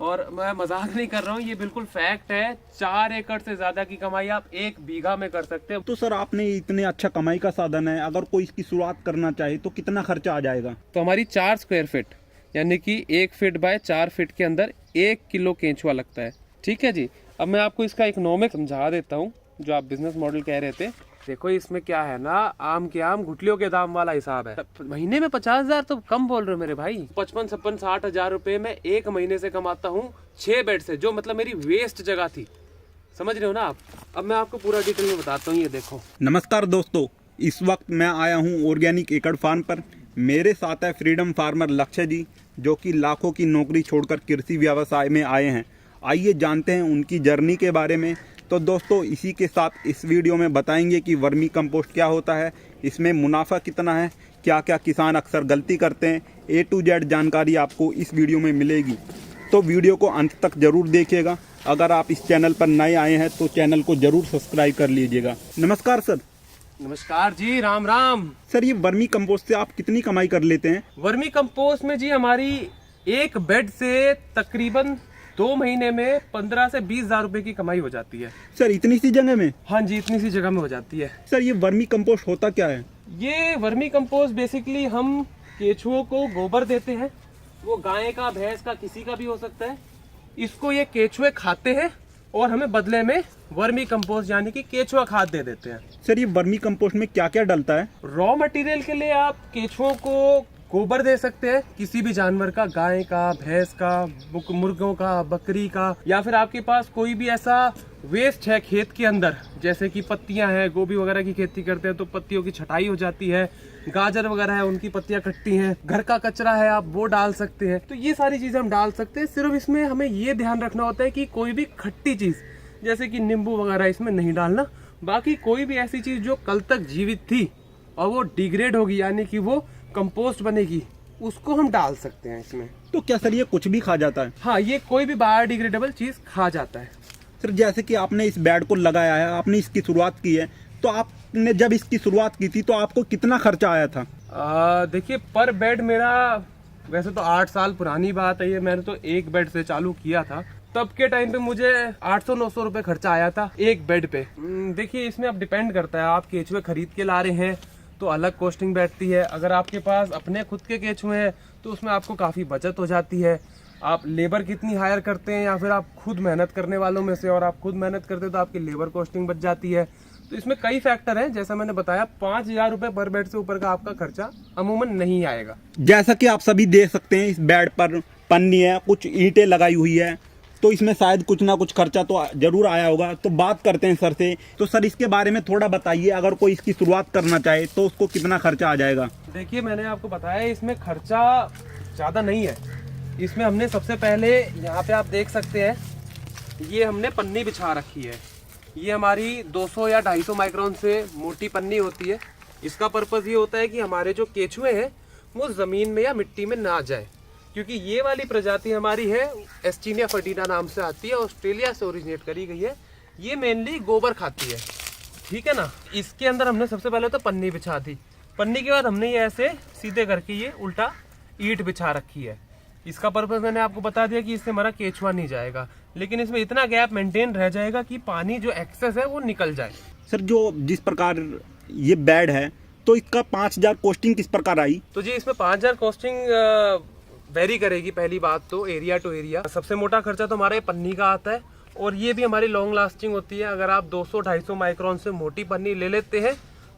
और मैं मजाक नहीं कर रहा हूँ, ये बिल्कुल फैक्ट है। 4 एकड़ से ज्यादा की कमाई आप 1 बीघा में कर सकते हैं। तो सर आपने इतने अच्छा कमाई का साधन है, अगर कोई इसकी शुरुआत करना चाहे तो कितना खर्चा आ जाएगा? तो हमारी 4 स्क्वायर फीट यानी कि 1 फीट बाय 4 फीट के अंदर 1 किलो केंचुआ लगता है। ठीक है जी। अब मैं आपको इसका इकोनॉमिक समझा देता हूँ, जो आप बिजनेस मॉडल कह रहे थे। देखो इसमें क्या है ना, आम के आम घुटलियों के दाम वाला हिसाब है। महीने में 50,000 तो कम बोल रहे हो मेरे भाई। 55, 56, 60,000 रुपए में 1 महीने से कमाता हूँ 6 बेड से, जो मतलब मेरी वेस्ट जगह थी। समझ रहे हो ना आप? अब मैं आपको पूरा डिटेल में बताता हूँ, ये देखो। नमस्कार दोस्तों, इस वक्त मैं आया हूँ ऑर्गेनिक एकड़ फार्म पर। मेरे साथ है फ्रीडम फार्मर लक्ष्य जी, जो कि लाखों की नौकरी छोड़कर कृषि व्यवसाय में आए हैं। आइए जानते हैं उनकी जर्नी के बारे में। तो दोस्तों इसी के साथ इस वीडियो में बताएंगे कि वर्मी कंपोस्ट क्या होता है, इसमें मुनाफा कितना है, क्या क्या किसान अक्सर गलती करते हैं। A to Z जानकारी आपको इस वीडियो में मिलेगी, तो वीडियो को अंत तक जरूर देखिएगा। अगर आप इस चैनल पर नए आए हैं तो चैनल को जरूर सब्सक्राइब कर लीजिएगा। नमस्कार सर। नमस्कार जी, राम राम। सर ये वर्मी कंपोस्ट से आप कितनी कमाई कर लेते हैं? वर्मी कंपोस्ट में जी हमारी 1 बेड से तकरीबन 2 महीने में 15 से 20,000 रुपए की कमाई हो जाती है। सर इतनी सी जगह में? हाँ जी, इतनी सी जगह में हो जाती है। सर ये वर्मी कंपोस्ट होता क्या है? ये वर्मी कंपोस्ट बेसिकली हम केचुओं को गोबर देते हैं। वो गाय का, भैंस का, किसी का भी हो सकता है। इसको ये केचुए खाते हैं और हमें बदले में वर्मी कंपोस्ट यानी कि केचुआ खाद दे देते हैं। सर ये वर्मी कंपोस्ट में क्या क्या डलता है? रॉ मटेरियल के लिए आप केचुओं को गोबर दे सकते हैं, किसी भी जानवर का, गाय का, भैंस का, मुर्गों का, बकरी का, या फिर आपके पास कोई भी ऐसा वेस्ट है खेत के अंदर, जैसे कि पत्तियां हैं, गोभी वगैरह की खेती करते हैं तो पत्तियों की छटाई हो जाती है, गाजर वगैरह है उनकी पत्तियां कटती हैं, घर का कचरा है आप वो डाल सकते हैं। तो ये सारी चीजें हम डाल सकते हैं। सिर्फ इसमें हमें ये ध्यान रखना होता है कि कोई भी खट्टी चीज जैसे कि नींबू वगैरह इसमें नहीं डालना। बाकी कोई भी ऐसी चीज जो कल तक जीवित थी और वो डिग्रेड होगी यानी कि वो कंपोस्ट बनेगी, उसको हम डाल सकते हैं इसमें। तो क्या सर ये कुछ भी खा जाता है? हाँ, ये कोई भी बायोडिग्रेडेबल चीज खा जाता है। सर जैसे कि आपने इस बेड को लगाया है, आपने इसकी शुरुआत की है, तो आपने जब इसकी शुरुआत की थी तो आपको कितना खर्चा आया था? देखिए पर बेड मेरा, वैसे तो 8 साल पुरानी बात है ये, मैंने तो 1 बेड से चालू किया था। तब के टाइम पे मुझे 800-900 रुपए खर्चा आया था 1 बेड पे। देखिए इसमें अब डिपेंड करता है, आप केचुए खरीद के ला रहे हैं तो अलग कॉस्टिंग बैठती है। अगर आपके पास अपने खुद के केचुए हैं तो उसमें आपको काफ़ी बचत हो जाती है। आप लेबर कितनी हायर करते हैं या फिर आप खुद मेहनत करने वालों में से, और आप खुद मेहनत करते हैं तो आपकी लेबर कॉस्टिंग बच जाती है। तो इसमें कई फैक्टर हैं, जैसा मैंने बताया 5,000 रुपए पर बेड से ऊपर का आपका खर्चा अमूमन नहीं आएगा। जैसा कि आप सभी देख सकते हैं, इस बेड पर पन्नी है, कुछ ईंटें लगाई हुई है, तो इसमें शायद कुछ ना कुछ खर्चा तो जरूर आया होगा। तो बात करते हैं सर से। तो सर इसके बारे में थोड़ा बताइए, अगर कोई इसकी शुरुआत करना चाहे तो उसको कितना खर्चा आ जाएगा? देखिए मैंने आपको बताया इसमें खर्चा ज़्यादा नहीं है। इसमें हमने सबसे पहले, यहाँ पे आप देख सकते हैं, ये हमने पन्नी बिछा रखी है। ये हमारी 200 या 250 माइक्रोन से मोटी पन्नी होती है। इसका पर्पज़ ये होता है कि हमारे जो केचुए हैं वो ज़मीन में या मिट्टी में ना जाए, क्योंकि ये वाली प्रजाति हमारी है एस्टीनिया फर्टीना नाम से आती है, ऑस्ट्रेलिया से ओरिजिनेट करी गई है। ये मेनली गोबर खाती है, ठीक है ना। इसके अंदर हमने सबसे पहले तो पन्नी बिछा दी। पन्नी के बाद हमने ये ऐसे सीधे करके ये उल्टा ईंट बिछा रखी है। इसका पर्पज़ मैंने आपको बता दिया कि इससे हमारा केचुआ नहीं जाएगा, लेकिन इसमें इतना गैप मेंटेन रह जाएगा कि पानी जो एक्सेस है वो निकल जाए। सर जो जिस प्रकार ये बेड है तो इसका 5,000 कॉस्टिंग किस प्रकार आई? तो जी इसमें 5,000 कॉस्टिंग वेरी करेगी। पहली बात तो एरिया टू एरिया। सबसे मोटा खर्चा तो हमारा पन्नी का आता है, और ये भी हमारी लॉन्ग लास्टिंग होती है। अगर आप 200-250 माइक्रोन से मोटी पन्नी ले लेते हैं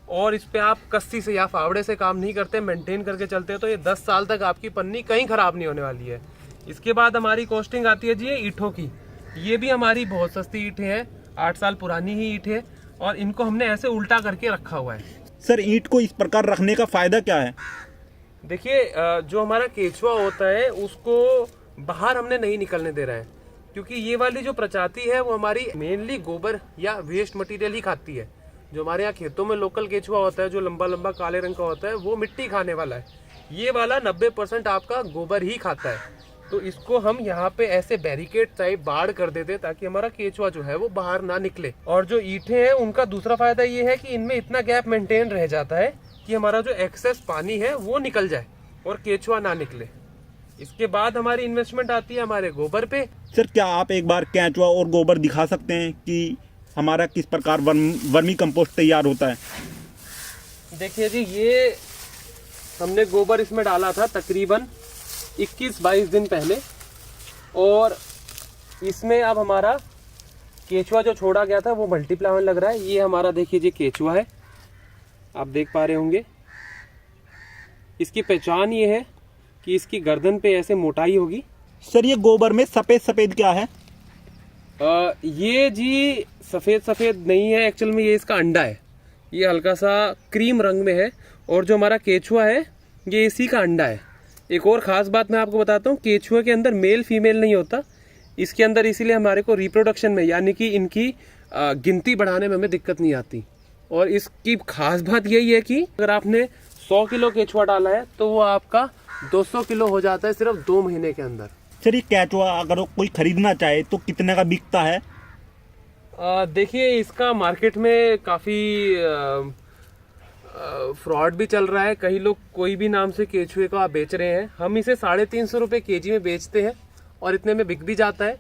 और इस पे आप कस्सी से या फावड़े से काम नहीं करते, मेंटेन करके चलते हैं, तो ये 10 साल तक आपकी पन्नी कहीं खराब नहीं होने वाली है। इसके बाद हमारी कॉस्टिंग आती है जी ईंटों की। ये भी हमारी बहुत सस्ती ईंटें हैं, 8 साल पुरानी ही ईंट है, और इनको हमने ऐसे उल्टा करके रखा हुआ है। सर ईंट को इस प्रकार रखने का फायदा क्या है? देखिए जो हमारा केचुआ होता है उसको बाहर हमने नहीं निकलने दे रहे हैं, क्योंकि ये वाली जो प्रजाति है वो हमारी मेनली गोबर या वेस्ट मटेरियल ही खाती है। जो हमारे यहाँ खेतों में लोकल केचुआ होता है जो लंबा लंबा काले रंग का होता है वो मिट्टी खाने वाला है। ये वाला 90% आपका गोबर ही खाता है। तो इसको हम यहाँ पे ऐसे बैरिकेड टाइप बाड़ कर देते हैं ताकि हमारा केचुआ जो है वो बाहर ना निकले। और जो ईंटें हैं उनका दूसरा फायदा ये है कि इनमें इतना गैप मेंटेन रह जाता है कि हमारा जो एक्सेस पानी है वो निकल जाए और केचुआ ना निकले। इसके बाद हमारी इन्वेस्टमेंट आती है हमारे गोबर पे। सर क्या आप एक बार केंचुआ और गोबर दिखा सकते हैं कि हमारा किस प्रकार वर्मी कंपोस्ट तैयार होता है? देखिए जी, ये हमने गोबर इसमें डाला था तकरीबन 21-22 दिन पहले, और इसमें अब हमारा केचुआ जो छोड़ा गया था वो मल्टीप्लाई होने लग रहा है। ये हमारा देखिए जी केचुआ है, आप देख पा रहे होंगे। इसकी पहचान ये है कि इसकी गर्दन पे ऐसे मोटाई होगी। सर ये गोबर में सफेद सफेद क्या है? ये जी सफेद सफेद नहीं है, एक्चुअल में ये इसका अंडा है। ये हल्का सा क्रीम रंग में है, और जो हमारा केचुआ है ये इसी का अंडा है। एक और ख़ास बात मैं आपको बताता हूँ, केचुआ के अंदर मेल फीमेल नहीं होता इसके अंदर, इसीलिए हमारे को रिप्रोडक्शन में यानी कि इनकी गिनती बढ़ाने में हमें दिक्कत नहीं आती। और इसकी खास बात यही है कि अगर आपने 100 किलो केचुआ डाला है तो वो आपका 200 किलो हो जाता है सिर्फ 2 महीने के अंदर। सर ये केचुआ अगर कोई खरीदना चाहे तो कितने का बिकता है? देखिए, इसका मार्केट में काफ़ी फ्रॉड भी चल रहा है। कई लोग कोई भी नाम से केचुए को बेच रहे हैं। हम इसे 350 रुपये केजी में बेचते हैं और इतने में बिक भी जाता है।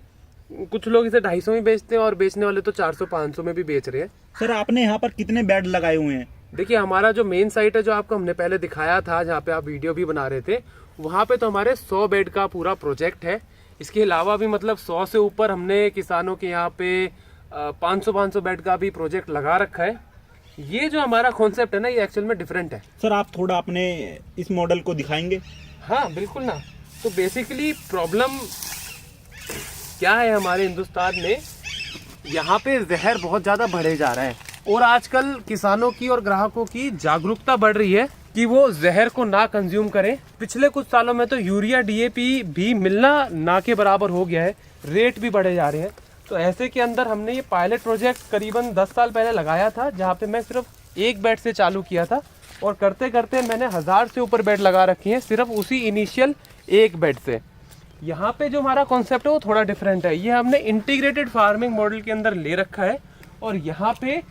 कुछ लोग इसे 250 में बेचते हैं और बेचने वाले तो 400-500 में भी बेच रहे हैं। सर आपने यहाँ पर कितने बेड लगाए हुए हैं? देखिए, हमारा जो मेन साइट है जो आपको हमने पहले दिखाया था, जहाँ पे आप वीडियो भी बना रहे थे, वहाँ पे तो हमारे 100 बेड का पूरा प्रोजेक्ट है। इसके अलावा भी मतलब 100 से ऊपर हमने किसानों के यहाँ पे 500 बेड का भी प्रोजेक्ट लगा रखा है। ये जो हमारा कॉन्सेप्ट है ना, ये एक्चुअल में डिफरेंट है। सर आप थोड़ा अपने इस मॉडल को दिखाएंगे? हाँ बिल्कुल ना। तो बेसिकली प्रॉब्लम क्या है हमारे हिंदुस्तान में, यहाँ पे जहर बहुत ज़्यादा बढ़े जा रहा है, और आजकल किसानों की और ग्राहकों की जागरूकता बढ़ रही है कि वो जहर को ना कंज्यूम करें। पिछले कुछ सालों में तो यूरिया डीएपी भी मिलना ना के बराबर हो गया है, रेट भी बढ़े जा रहे हैं। तो ऐसे के अंदर हमने ये पायलट प्रोजेक्ट करीबन 10 साल पहले लगाया था, जहाँ पे मैं सिर्फ एक बेड से चालू किया था, और करते करते मैंने 1000 से ऊपर बेड लगा रखी हैं सिर्फ उसी इनिशियल एक बेड से। यहाँ पे जो हमारा कॉन्सेप्ट है वो थोड़ा डिफरेंट है। ये हमने इंटीग्रेटेड फार्मिंग मॉडल के अंदर ले रखा है, और यहाँ पे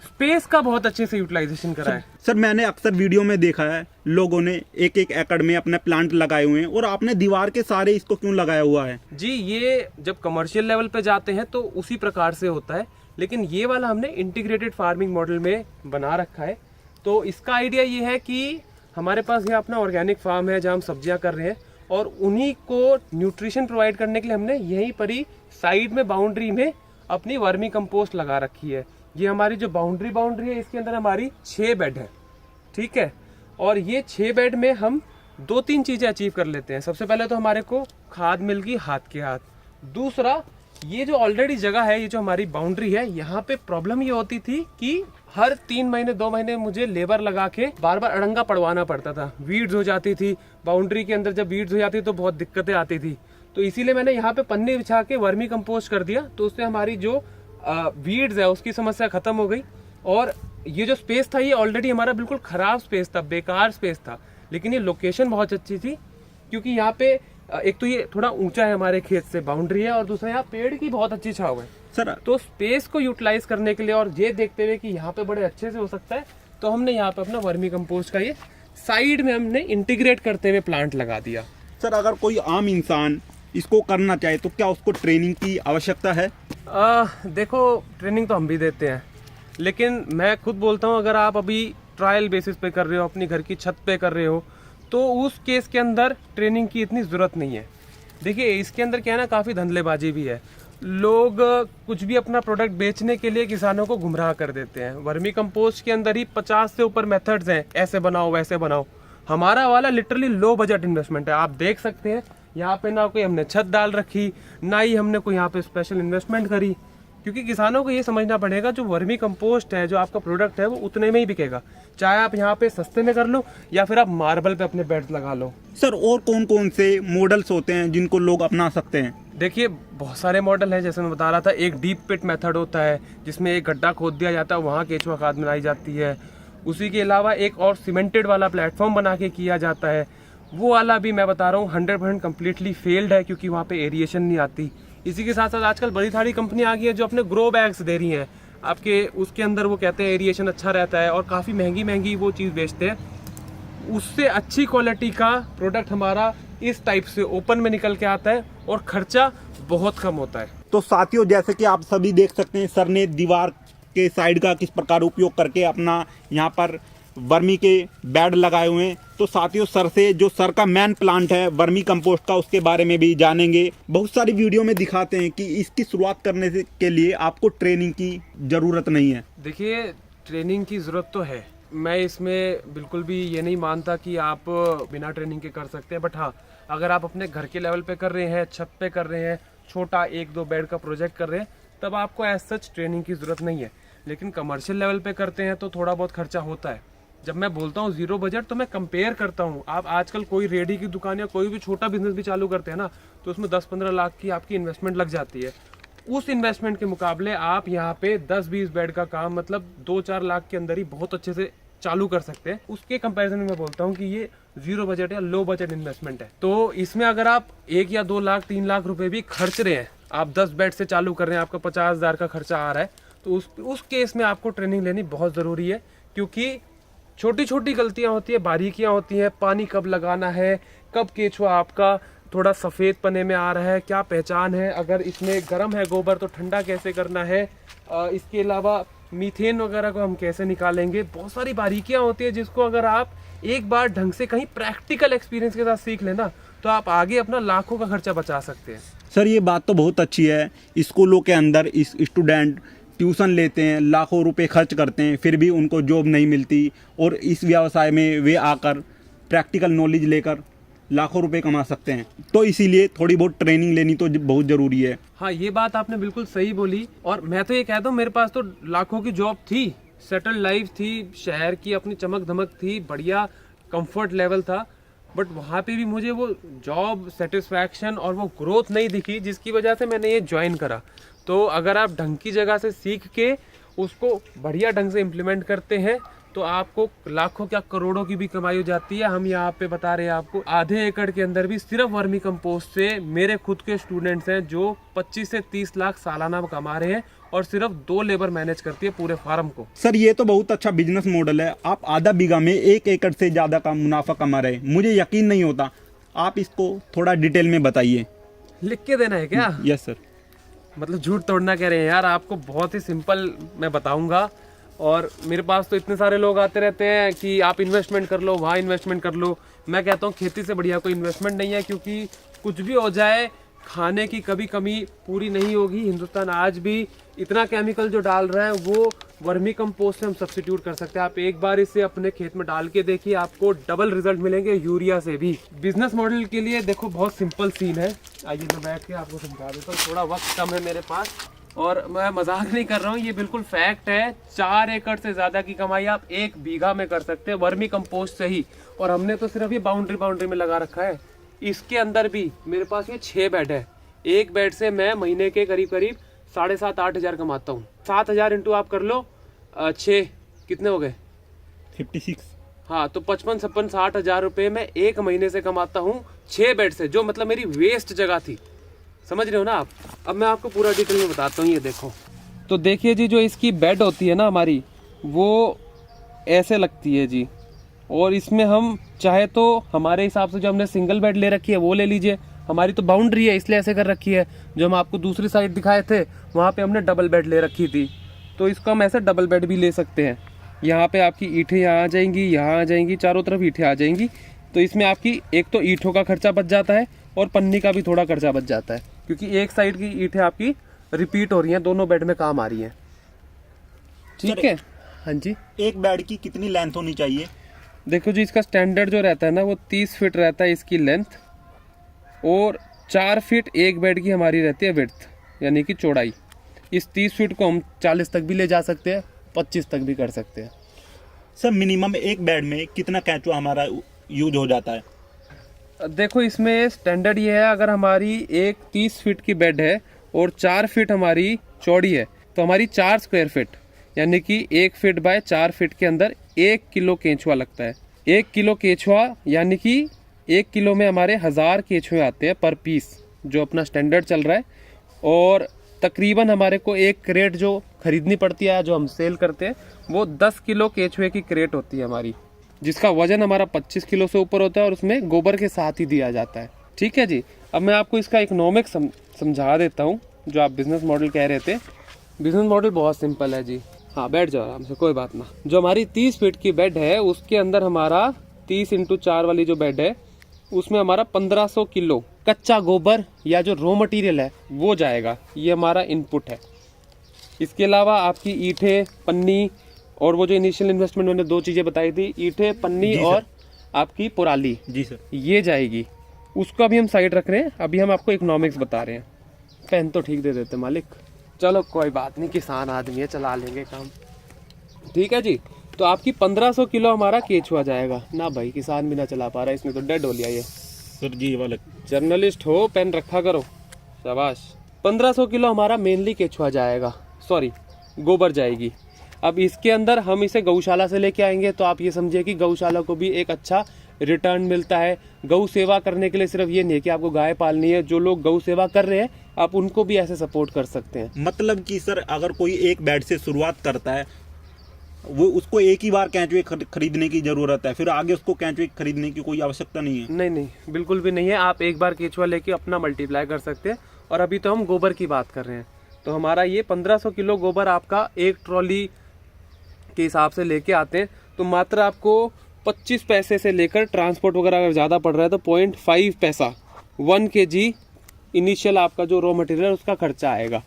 स्पेस का बहुत अच्छे से यूटिलाइजेशन करा है। सर मैंने अक्सर वीडियो में देखा है लोगों ने एक एकड़ में अपने प्लांट लगाए हुए हैं, और आपने दीवार के सारे इसको क्यों लगाया हुआ है? जी, ये जब कमर्शियल लेवल पे जाते हैं तो उसी प्रकार से होता है, लेकिन ये वाला हमने इंटीग्रेटेड फार्मिंग मॉडल में बना रखा है। तो इसका आइडिया ये है कि हमारे पास ये अपना ऑर्गेनिक फार्म है जहाँ हम सब्जियाँ कर रहे हैं, और उन्हीं को न्यूट्रिशन प्रोवाइड करने के लिए हमने यहीं पर ही साइड में बाउंड्री में अपनी वर्मी कंपोस्ट लगा रखी है। ये हमारी जो बाउंड्री है, इसके अंदर हमारी 6 बेड है, ठीक है। और ये 6 बेड में हम 2-3 चीज़ें अचीव कर लेते हैं। सबसे पहले तो हमारे को खाद मिल गई हाथ के हाथ। दूसरा, ये जो ऑलरेडी जगह है, ये जो हमारी बाउंड्री है, यहाँ पे प्रॉब्लम ये होती थी कि हर 3 महीने 2 महीने मुझे लेबर लगा के बार बार अड़ंगा पड़वाना पड़ता था। वीड्स हो जाती थी बाउंड्री के अंदर, जब वीड्स हो जाती तो बहुत दिक्कतें आती थी। तो इसीलिए मैंने यहाँ पे पन्नी बिछा के वर्मी कंपोस्ट कर दिया, तो उससे हमारी जो वीड्स है उसकी समस्या खत्म हो गई। और ये जो स्पेस था, ये ऑलरेडी हमारा बिल्कुल खराब स्पेस था, बेकार स्पेस था, लेकिन ये लोकेशन बहुत अच्छी थी, क्योंकि यहाँ पे एक तो ये थोड़ा ऊंचा है हमारे खेत से, बाउंड्री है, और दूसरा यहाँ पेड़ की बहुत अच्छी छाव है। सर तो स्पेस को यूटिलाइज करने के लिए और ये देखते हुए कि यहाँ पे बड़े अच्छे से हो सकता है, तो हमने यहाँ पे अपना वर्मी कंपोस्ट का ये साइड में हमने इंटीग्रेट करते हुए प्लांट लगा दिया। सर अगर कोई आम इंसान इसको करना चाहे तो क्या उसको ट्रेनिंग की आवश्यकता है? देखो, ट्रेनिंग तो हम भी देते हैं, लेकिन मैं खुद बोलता हूँ अगर आप अभी ट्रायल बेसिस पे कर रहे हो, अपनी घर की छत पे कर रहे हो, तो उस केस के अंदर ट्रेनिंग की इतनी ज़रूरत नहीं है। देखिए, इसके अंदर क्या है ना, काफ़ी धंधलेबाजी भी है। लोग कुछ भी अपना प्रोडक्ट बेचने के लिए किसानों को गुमराह कर देते हैं। वर्मी कंपोस्ट के अंदर ही 50 से ऊपर मेथड्स हैं, ऐसे बनाओ वैसे बनाओ। हमारा वाला लिटरली लो बजट इन्वेस्टमेंट है। आप देख सकते हैं यहाँ पे ना कोई हमने छत डाल रखी, ना ही हमने कोई यहाँ पे स्पेशल इन्वेस्टमेंट करी, क्योंकि किसानों को ये समझना पड़ेगा जो वर्मी कंपोस्ट है, जो आपका प्रोडक्ट है, वो उतने में ही बिकेगा, चाहे आप यहाँ पे सस्ते में कर लो या फिर आप मार्बल पे अपने बेड लगा लो। सर और कौन कौन से मॉडल्स होते हैं जिनको लोग अपना सकते हैं? देखिए, बहुत सारे मॉडल हैं, जैसे मैं बता रहा था। एक डीप पिट मेथड होता है, जिसमें एक गड्ढा खोद दिया जाता है, वहाँ केचुआ खाद बनाई जाती है। उसी के अलावा एक और सीमेंटेड वाला प्लेटफॉर्म बना के किया जाता है, वो वाला भी मैं बता रहा हूँ 100% कम्प्लीटली फेल्ड है, क्योंकि वहाँ पे एरिएशन नहीं आती। इसी के साथ साथ आजकल बड़ी सारी कंपनी आ गई है जो अपने ग्रो बैग्स दे रही हैं आपके, उसके अंदर वो कहते हैं एरिएशन अच्छा रहता है, और काफ़ी महंगी महंगी वो चीज़ बेचते हैं। उससे अच्छी क्वालिटी का प्रोडक्ट हमारा इस टाइप से ओपन में निकल के आता है और खर्चा बहुत कम होता है। तो साथियों, जैसे कि आप सभी देख सकते हैं, सर ने दीवार के साइड का किस प्रकार उपयोग करके अपना यहाँ पर वर्मी के बेड लगाए हुए हैं। तो साथियों, सर से जो सर का मेन प्लांट है वर्मी कंपोस्ट का, उसके बारे में भी जानेंगे। बहुत सारी वीडियो में दिखाते हैं कि इसकी शुरुआत करने के लिए आपको ट्रेनिंग की ज़रूरत नहीं है। देखिए, ट्रेनिंग की ज़रूरत तो है, मैं इसमें बिल्कुल भी ये नहीं मानता कि आप बिना ट्रेनिंग के कर सकते हैं। बट हाँ, अगर आप अपने घर के लेवल पे कर रहे हैं, छत पे कर रहे हैं, छोटा 1-2 बेड का प्रोजेक्ट कर रहे हैं, तब आपको एज सच ट्रेनिंग की ज़रूरत नहीं है। लेकिन कमर्शियल लेवल पे करते हैं तो थोड़ा बहुत खर्चा होता है। जब मैं बोलता हूँ जीरो बजट, तो मैं कंपेयर करता हूँ। आप आजकल कोई रेडी की दुकान या कोई भी छोटा बिजनेस भी चालू करते हैं ना, तो उसमें 10-15 लाख की आपकी इन्वेस्टमेंट लग जाती है। उस इन्वेस्टमेंट के मुकाबले आप यहाँ पे 10-20 बेड का काम मतलब 2-4 लाख के अंदर ही बहुत अच्छे से चालू कर सकते हैं। उसके कंपैरिजन में मैं बोलता हूँ कि ये जीरो बजट या लो बजट इन्वेस्टमेंट है। तो इसमें अगर आप 1 या 2 लाख 3 लाख रुपए भी खर्च रहे हैं, आप 10 बेड से चालू कर रहे हैं, आपका 50,000 का खर्चा आ रहा है, तो उस केस में आपको ट्रेनिंग लेनी बहुत ज़रूरी है। क्योंकि छोटी छोटी गलतियां होती है, बारीकियां होती हैं। पानी कब लगाना है, कब केचुआ आपका थोड़ा सफ़ेद पने में आ रहा है, क्या पहचान है। अगर इसमें गर्म है गोबर तो ठंडा कैसे करना है। इसके अलावा मीथेन वगैरह को हम कैसे निकालेंगे। बहुत सारी बारीकियां होती है जिसको अगर आप एक बार ढंग से कहीं प्रैक्टिकल एक्सपीरियंस के साथ सीख लेना, तो आप आगे अपना लाखों का खर्चा बचा सकते हैं। सर, ये बात तो बहुत अच्छी है। स्कूलों के अंदर इस स्टूडेंट ट्यूशन लेते हैं, लाखों रुपए खर्च करते हैं, फिर भी उनको जॉब नहीं मिलती, और इस व्यवसाय में वे आकर प्रैक्टिकल नॉलेज लेकर लाखों रुपए कमा सकते हैं। तो इसीलिए थोड़ी बहुत ट्रेनिंग लेनी तो बहुत ज़रूरी है। हाँ, ये बात आपने बिल्कुल सही बोली। और मैं तो ये कहता हूँ, मेरे पास तो लाखों की जॉब थी, सेटल्ड लाइफ थी, शहर की अपनी चमक धमक थी, बढ़िया कंफर्ट लेवल था। बट वहाँ पे भी मुझे वो जॉब सेटिस्फैक्शन और वो ग्रोथ नहीं दिखी, जिसकी वजह से मैंने ये ज्वाइन करा। तो अगर आप ढंग की जगह से सीख के उसको बढ़िया ढंग से इम्प्लीमेंट करते हैं, तो आपको लाखों क्या करोड़ों की भी कमाई हो जाती है। हम यहाँ पे बता रहे हैं आपको, आधे एकड़ के अंदर भी सिर्फ वर्मी कंपोस्ट से मेरे खुद के स्टूडेंट्स हैं जो 25 से 30 लाख सालाना कमा रहे हैं, और सिर्फ 2 लेबर मैनेज करती है पूरे फार्म को। सर, ये तो बहुत अच्छा बिजनेस मॉडल है। आप आधा बीघा में 1 एकड़ से ज़्यादा का मुनाफा कमा रहे हैं, मुझे यकीन नहीं होता। आप इसको थोड़ा डिटेल में बताइए। लिख के देना है क्या? Yes sir. मतलब झूठ तोड़ना कह रहे हैं यार, आपको बहुत ही सिंपल मैं बताऊंगा। और मेरे पास तो इतने सारे लोग आते रहते हैं कि आप इन्वेस्टमेंट कर लो, वहाँ इन्वेस्टमेंट कर लो। मैं कहता हूँ खेती से बढ़िया कोई इन्वेस्टमेंट नहीं है, क्योंकि कुछ भी हो जाए, खाने की कभी कमी पूरी नहीं होगी। हिंदुस्तान आज भी इतना केमिकल जो डाल रहा है, वो वर्मी कंपोस्ट से हम सब्स्टिट्यूट कर सकते हैं। आप एक बार इसे अपने खेत में डाल के देखिए, आपको डबल रिजल्ट मिलेंगे यूरिया से भी। बिजनेस मॉडल के लिए देखो बहुत सिंपल सीन है। आइए मैं बैठ के आपको समझा देता हूँ, थोड़ा वक्त कम है मेरे पास और मैं मजाक नहीं कर रहा हूँ, ये बिल्कुल फैक्ट है। 4 एकड़ से ज्यादा की कमाई आप 1 बीघा में कर सकते हैं वर्मी कंपोस्ट से ही। और हमने तो सिर्फ ये बाउंड्री में लगा रखा है। इसके अंदर भी मेरे पास ये 6 बेड है। एक बेड से मैं महीने के करीब 7,500-8 हज़ार कमाता हूँ। 7,000 इंटू आप कर लो 6, कितने हो गए? 56। हाँ, तो 55-60 हज़ार रुपये में एक महीने से कमाता हूँ 6 बेड से, जो मतलब मेरी वेस्ट जगह थी। समझ रहे हो ना आप? अब मैं आपको पूरा डिटेल में बताता हूँ। ये देखो, तो देखिए जी, जो इसकी बेड होती है ना हमारी, वो ऐसे लगती है जी। और इसमें हम चाहे तो हमारे हिसाब से जो हमने सिंगल बेड ले रखी है वो ले लीजिए। हमारी तो बाउंड्री है इसलिए ऐसे कर रखी है। जो हम आपको दूसरी साइड दिखाए थे वहाँ पे हमने डबल बेड ले रखी थी, तो इसको हम ऐसे डबल बेड भी ले सकते हैं। यहाँ पे आपकी ईंटें यहाँ आ जाएंगी, यहाँ आ जाएंगी, चारों तरफ ईंटें आ जाएंगी। तो इसमें आपकी एक तो ईंटों का खर्चा बच जाता है और पन्नी का भी थोड़ा खर्चा बच जाता है, क्योंकि एक साइड की ईंटें आपकी रिपीट हो रही हैं, दोनों बेड में काम आ रही हैं। ठीक है। हाँ जी। एक बेड की कितनी लेंथ होनी चाहिए? देखो जी, इसका स्टैंडर्ड जो रहता है ना, वो 30 फीट रहता है इसकी लेंथ, और 4 फीट एक बेड की हमारी रहती है विड्थ, यानी कि चौड़ाई। इस 30 फीट को हम 40 तक भी ले जा सकते हैं, 25 तक भी कर सकते हैं। सर, मिनिमम एक बेड में कितना केंचुआ हमारा यूज हो जाता है? देखो, इसमें स्टैंडर्ड ये है, अगर हमारी एक 30 फीट की बेड है और 4 फीट हमारी चौड़ी है, तो हमारी 4 स्क्वायर फीट, यानी कि 1 फीट बाय 4 फीट के अंदर 1 किलो केंचुआ लगता है। 1 किलो केंचुआ यानी कि 1 किलो में हमारे 1000 केंचुए आते हैं पर पीस, जो अपना स्टैंडर्ड चल रहा है। और तकरीबन हमारे को एक क्रेट जो खरीदनी पड़ती है, जो हम सेल करते हैं, वो 10 किलो केंचुए की क्रेट होती है हमारी। जिसका वजन हमारा 25 किलो से ऊपर होता है और उसमें गोबर के साथ ही दिया जाता है। ठीक है जी। अब मैं आपको इसका इकोनॉमिक समझा देता हूँ, जो आप बिजनेस मॉडल कह रहे थे। बिजनेस मॉडल बहुत सिंपल है जी। हाँ, बैठ जाओ आराम से, कोई बात ना। जो हमारी 30 फीट की बेड है उसके अंदर हमारा 30x4 वाली जो बेड है उसमें हमारा 1500 किलो कच्चा गोबर या जो रॉ मटेरियल है वो जाएगा। ये हमारा इनपुट है। इसके अलावा आपकी ईंटें, पन्नी और वो जो इनिशियल इन्वेस्टमेंट मैंने 2 चीज़ें बताई थी, ईंटें, पन्नी और आपकी पुराली, जी सर, ये जाएगी। उसको अभी हम साइड रख रहे हैं। अभी हम आपको इकोनॉमिक्स बता रहे हैं। पेन तो ठीक दे देते मालिक। चलो कोई बात नहीं, किसान आदमी है, चला लेंगे काम। ठीक है जी। तो आपकी 1500 किलो हमारा केचुआ जाएगा ना भाई। किसान भी ना चला पा रहा है, इसने तो डेड हो लिया ये। सर जी वाला जर्नलिस्ट हो, पेन रखा करो, शाबाश। 1500 किलो हमारा मेनली केचुआ जाएगा, सॉरी गोबर जाएगी। अब इसके अंदर हम इसे गौशाला से लेके आएंगे, तो आप ये समझिए कि गौशाला को भी एक अच्छा रिटर्न मिलता है। गौ सेवा करने के लिए सिर्फ ये नहीं है कि आपको गाय पालनी है, जो लोग गौ सेवा कर रहे हैं आप उनको भी ऐसे सपोर्ट कर सकते हैं। मतलब कि सर अगर कोई एक बेड से शुरुआत करता है, वो उसको एक ही बार केंचुए खरीदने की जरूरत है, फिर आगे उसको केंचुए खरीदने की कोई आवश्यकता नहीं है? नहीं नहीं, बिल्कुल भी नहीं है। आप एक बार केचुआ लेके अपना मल्टीप्लाई कर सकते हैं। और अभी तो हम गोबर की बात कर रहे हैं, तो हमारा ये 1500 किलो गोबर आपका एक ट्रॉली के हिसाब से लेके आते हैं, तो मात्र आपको 25 पैसे से लेकर ट्रांसपोर्ट वगैरह अगर ज़्यादा पड़ रहा है तो 0.5 पैसा 1 kg इनिशियल आपका जो रॉ मटेरियल है उसका खर्चा आएगा।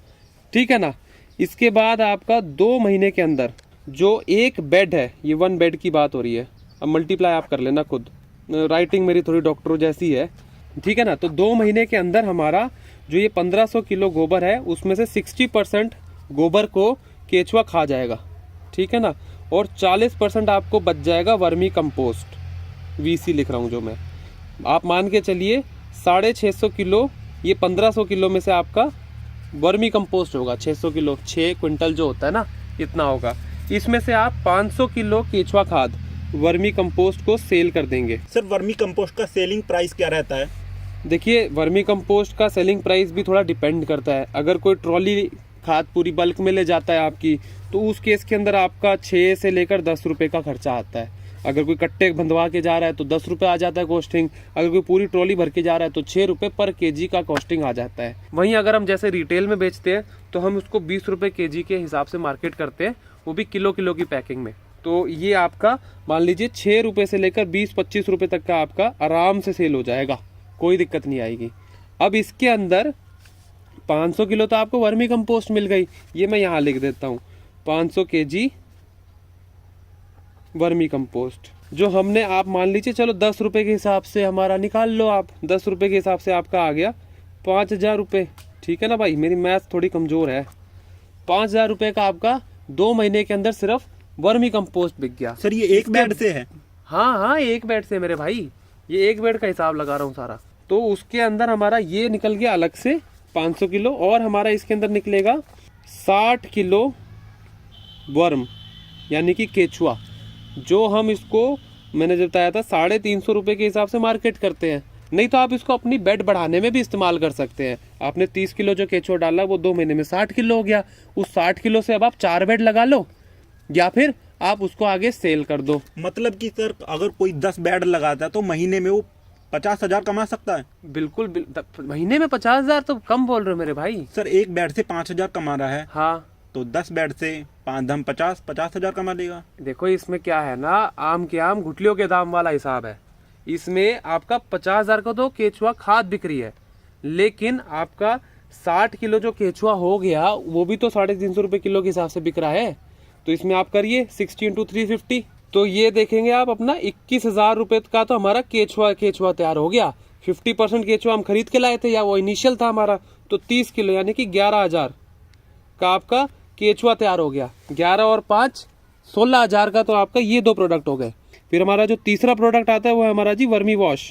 ठीक है ना। इसके बाद आपका 2 महीने के अंदर जो एक बेड है, ये 1 बेड की बात हो रही है, अब मल्टीप्लाई आप कर लेना खुद, राइटिंग मेरी थोड़ी डॉक्टरों जैसी है। ठीक है ना। तो 2 महीने के अंदर हमारा जो ये 1500 किलो गोबर है उसमें से 60% गोबर को केचुआ खा जाएगा। ठीक है ना। और 40% आपको बच जाएगा वर्मी कंपोस्ट, VC लिख रहा हूँ जो मैं, आप मान के चलिए 650 किलो, ये 1500 किलो में से आपका वर्मी कंपोस्ट होगा। 600 किलो 6 क्विंटल जो होता है ना, इतना होगा। इसमें से आप 500 किलो केचुआ खाद वर्मी कंपोस्ट को सेल कर देंगे। सर वर्मी कंपोस्ट का सेलिंग प्राइस क्या रहता है? देखिए, वर्मी कंपोस्ट का सेलिंग प्राइस भी थोड़ा डिपेंड करता है। अगर कोई ट्रॉली खाद पूरी बल्क में ले जाता है आपकी, तो उस केस के अंदर आपका 6 से लेकर 10 रुपये का खर्चा आता है। अगर कोई कट्टे बंधवा के जा रहा है तो 10 रुपये आ जाता है कॉस्टिंग। अगर कोई पूरी ट्रॉली भर के जा रहा है तो 6 रुपये पर केजी का कॉस्टिंग आ जाता है। वहीं अगर हम जैसे रिटेल में बेचते हैं तो हम उसको 20 रुपये केजी के हिसाब से मार्केट करते हैं, वो भी किलो की पैकिंग में। तो ये आपका मान लीजिए 6 रुपये से लेकर 20-25 रुपये तक का आपका आराम से सेल हो जाएगा, कोई दिक्कत नहीं आएगी। अब इसके अंदर 500 किलो तो आपको वर्मी कंपोस्ट मिल गई, ये मैं यहाँ लिख देता हूँ, 500 केजी वर्मी कंपोस्ट जो हमने, आप मान लीजिए चलो 10 रुपये के हिसाब से हमारा निकाल लो आप, 10 रुपये के हिसाब से आपका आ गया 5000 रुपये। ठीक है ना भाई, मेरी मैथ थोड़ी कमज़ोर है। 5000 रुपये का आपका 2 महीने के अंदर सिर्फ वर्मी कंपोस्ट बिक गया। सर ये एक बेड से है? हाँ हाँ, एक बेड से मेरे भाई, ये एक बेड का हिसाब लगा रहा हूँ सारा। तो उसके अंदर हमारा ये निकल गया अलग से 500 किलो, और हमारा इसके अंदर निकलेगा 60 किलो वर्म यानी कि केचुआ, जो हम इसको मैंने जब बताया था 350 रुपये के हिसाब से मार्केट करते हैं। नहीं तो आप इसको अपनी बेड बढ़ाने में भी इस्तेमाल कर सकते हैं। आपने 30 किलो जो केचुआ डाला वो 2 महीने में 60 किलो हो गया, उस 60 किलो से अब आप 4 बेड लगा लो, या फिर आप उसको आगे सेल कर दो। मतलब कि सर अगर कोई 10 बेड लगाता है तो महीने में वो 50,000 कमा सकता है? बिल्कुल महीने में 50,000 तो कम बोल रहे हो मेरे भाई। सर एक बेड से 5,000 कमा रहा है, हाँ तो 10 बेड से 50,000 कमा लेगा। देखो इसमें क्या है ना, आम के आम घुटलियों के दाम वाला हिसाब है। इसमें आपका 50,000 का तो केचुआ खाद बिक रही है, लेकिन आपका 60 किलो जो केचुआ हो गया वो भी तो 350 रुपये किलो के हिसाब से बिक रहा है। तो इसमें आप करिए 60 × 350, तो ये देखेंगे आप अपना 21,000 रुपये का तो हमारा केचुआ तैयार हो गया। 50% केचुआ हम खरीद के लाए थे, या वो इनिशियल था हमारा, तो 30 किलो यानी कि 11,000 का आपका केचुआ तैयार हो गया। 11 और 5 16,000 का तो आपका ये 2 प्रोडक्ट हो गए। फिर हमारा जो तीसरा प्रोडक्ट आता है वो है हमारा जी वर्मी वॉश।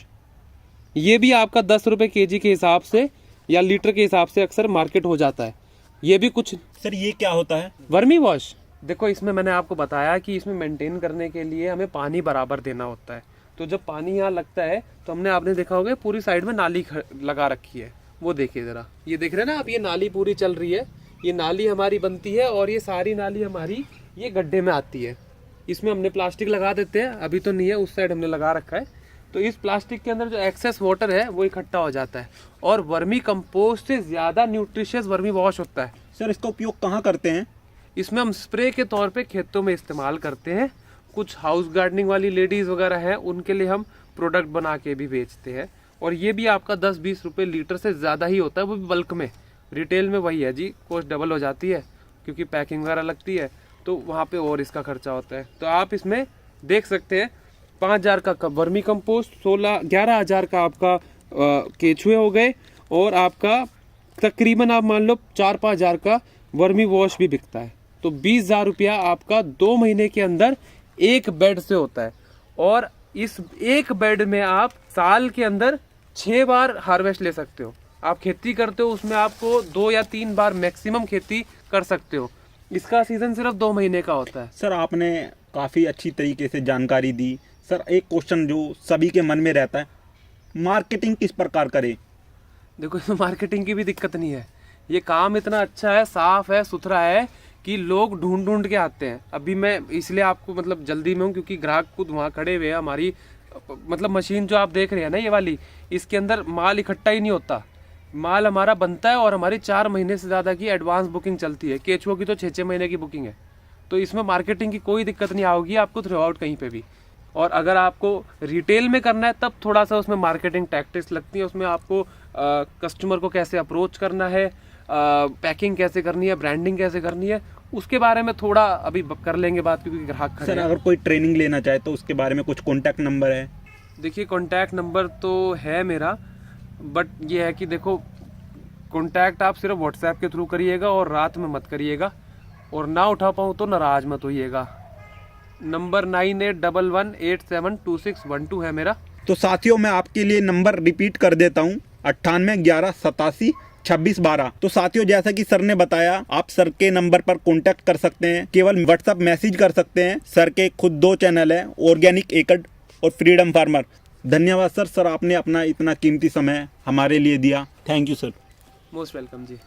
ये भी आपका 10 रुपये केजी के हिसाब से या लीटर के हिसाब से अक्सर मार्केट हो जाता है। ये भी कुछ। सर ये क्या होता है वर्मी वॉश? देखो इसमें मैंने आपको बताया कि इसमें मेंटेन करने के लिए हमें पानी बराबर देना होता है। तो जब पानी यहाँ लगता है तो आपने देखा होगा पूरी साइड में नाली लगा रखी है, वो देखिए जरा, ये देख रहे हैं ना आप, ये नाली पूरी चल रही है, ये नाली हमारी बनती है और ये सारी नाली हमारी ये गड्ढे में आती है। इसमें हमने प्लास्टिक लगा देते हैं, अभी तो नहीं है, उस साइड हमने लगा रखा है। तो इस प्लास्टिक के अंदर जो एक्सेस वाटर है वो इकट्ठा हो जाता है और वर्मी कंपोस्ट से ज़्यादा न्यूट्रिशियस वर्मी वॉश होता है। सर इसका उपयोग कहाँ करते हैं? इसमें हम स्प्रे के तौर पे खेतों में इस्तेमाल करते हैं। कुछ हाउस गार्डनिंग वाली लेडीज़ वगैरह हैं, उनके लिए हम प्रोडक्ट बना के भी बेचते हैं। और ये भी आपका 10-20 रुपये लीटर से ज़्यादा ही होता है, वो भी बल्क में। रिटेल में वही है जी, कॉस्ट डबल हो जाती है क्योंकि पैकिंग वगैरह लगती है, तो वहाँ पे और इसका खर्चा होता है। तो आप इसमें देख सकते हैं 5,000 का वर्मी कंपोस्ट, 11,000 का आपका केचुए हो गए, और आपका तकरीबन आप मान लो 4-5 हज़ार का वर्मी वॉश भी बिकता है। तो 20,000 रुपया आपका 2 महीने के अंदर एक बेड से होता है। और इस एक बेड में आप साल के अंदर 6 बार हार्वेस्ट ले सकते हो। आप खेती करते हो उसमें आपको 2 या 3 बार मैक्सिमम खेती कर सकते हो। इसका सीजन सिर्फ 2 महीने का होता है। सर आपने काफ़ी अच्छी तरीके से जानकारी दी। सर एक क्वेश्चन जो सभी के मन में रहता है, मार्केटिंग किस प्रकार करें? देखो इसमें मार्केटिंग की भी दिक्कत नहीं है, ये काम इतना अच्छा है, साफ है, सुथरा है कि लोग ढूंढ ढूंढ के आते हैं। अभी मैं इसलिए आपको मतलब जल्दी में हूँ क्योंकि ग्राहक खुद वहाँ खड़े हुए हैं। हमारी मतलब मशीन जो आप देख रहे हैं ना, ये वाली, इसके अंदर माल इकट्ठा ही नहीं होता, माल हमारा बनता है और हमारी 4 महीने से ज़्यादा की एडवांस बुकिंग चलती है। केचुओं की तो 6-6 महीने की बुकिंग है। तो इसमें मार्केटिंग की कोई दिक्कत नहीं आओगी आपको थ्रू आउट कहीं पे भी। और अगर आपको रिटेल में करना है तब थोड़ा सा उसमें मार्केटिंग टैक्टिक्स लगती है। उसमें आपको कस्टमर को कैसे अप्रोच करना है, पैकिंग कैसे करनी है, ब्रांडिंग कैसे करनी है, उसके बारे में थोड़ा अभी कर लेंगे बात, क्योंकि ग्राहक खड़े सर हैं। अगर कोई ट्रेनिंग लेना चाहे तो उसके बारे में कुछ कॉन्टैक्ट नंबर है? देखिए कॉन्टैक्ट नंबर तो है मेरा, बट ये है कि देखो कॉन्टैक्ट आप सिर्फ व्हाट्सएप के थ्रू करिएगा और रात में मत करिएगा, और ना उठा पाऊँ तो नाराज मत होइएगा। नंबर 9811872612 है मेरा। तो साथियों मैं आपके लिए नंबर रिपीट कर देता हूँ, 9811872612। तो साथियों जैसा कि सर ने बताया, आप सर के नंबर पर कांटेक्ट कर सकते हैं, केवल व्हाट्सएप मैसेज कर सकते हैं। सर के खुद 2 चैनल हैं, ऑर्गेनिक एकड़ और फ्रीडम फार्मर। धन्यवाद सर, आपने अपना इतना कीमती समय हमारे लिए दिया। Thank you sir. Most welcome ji.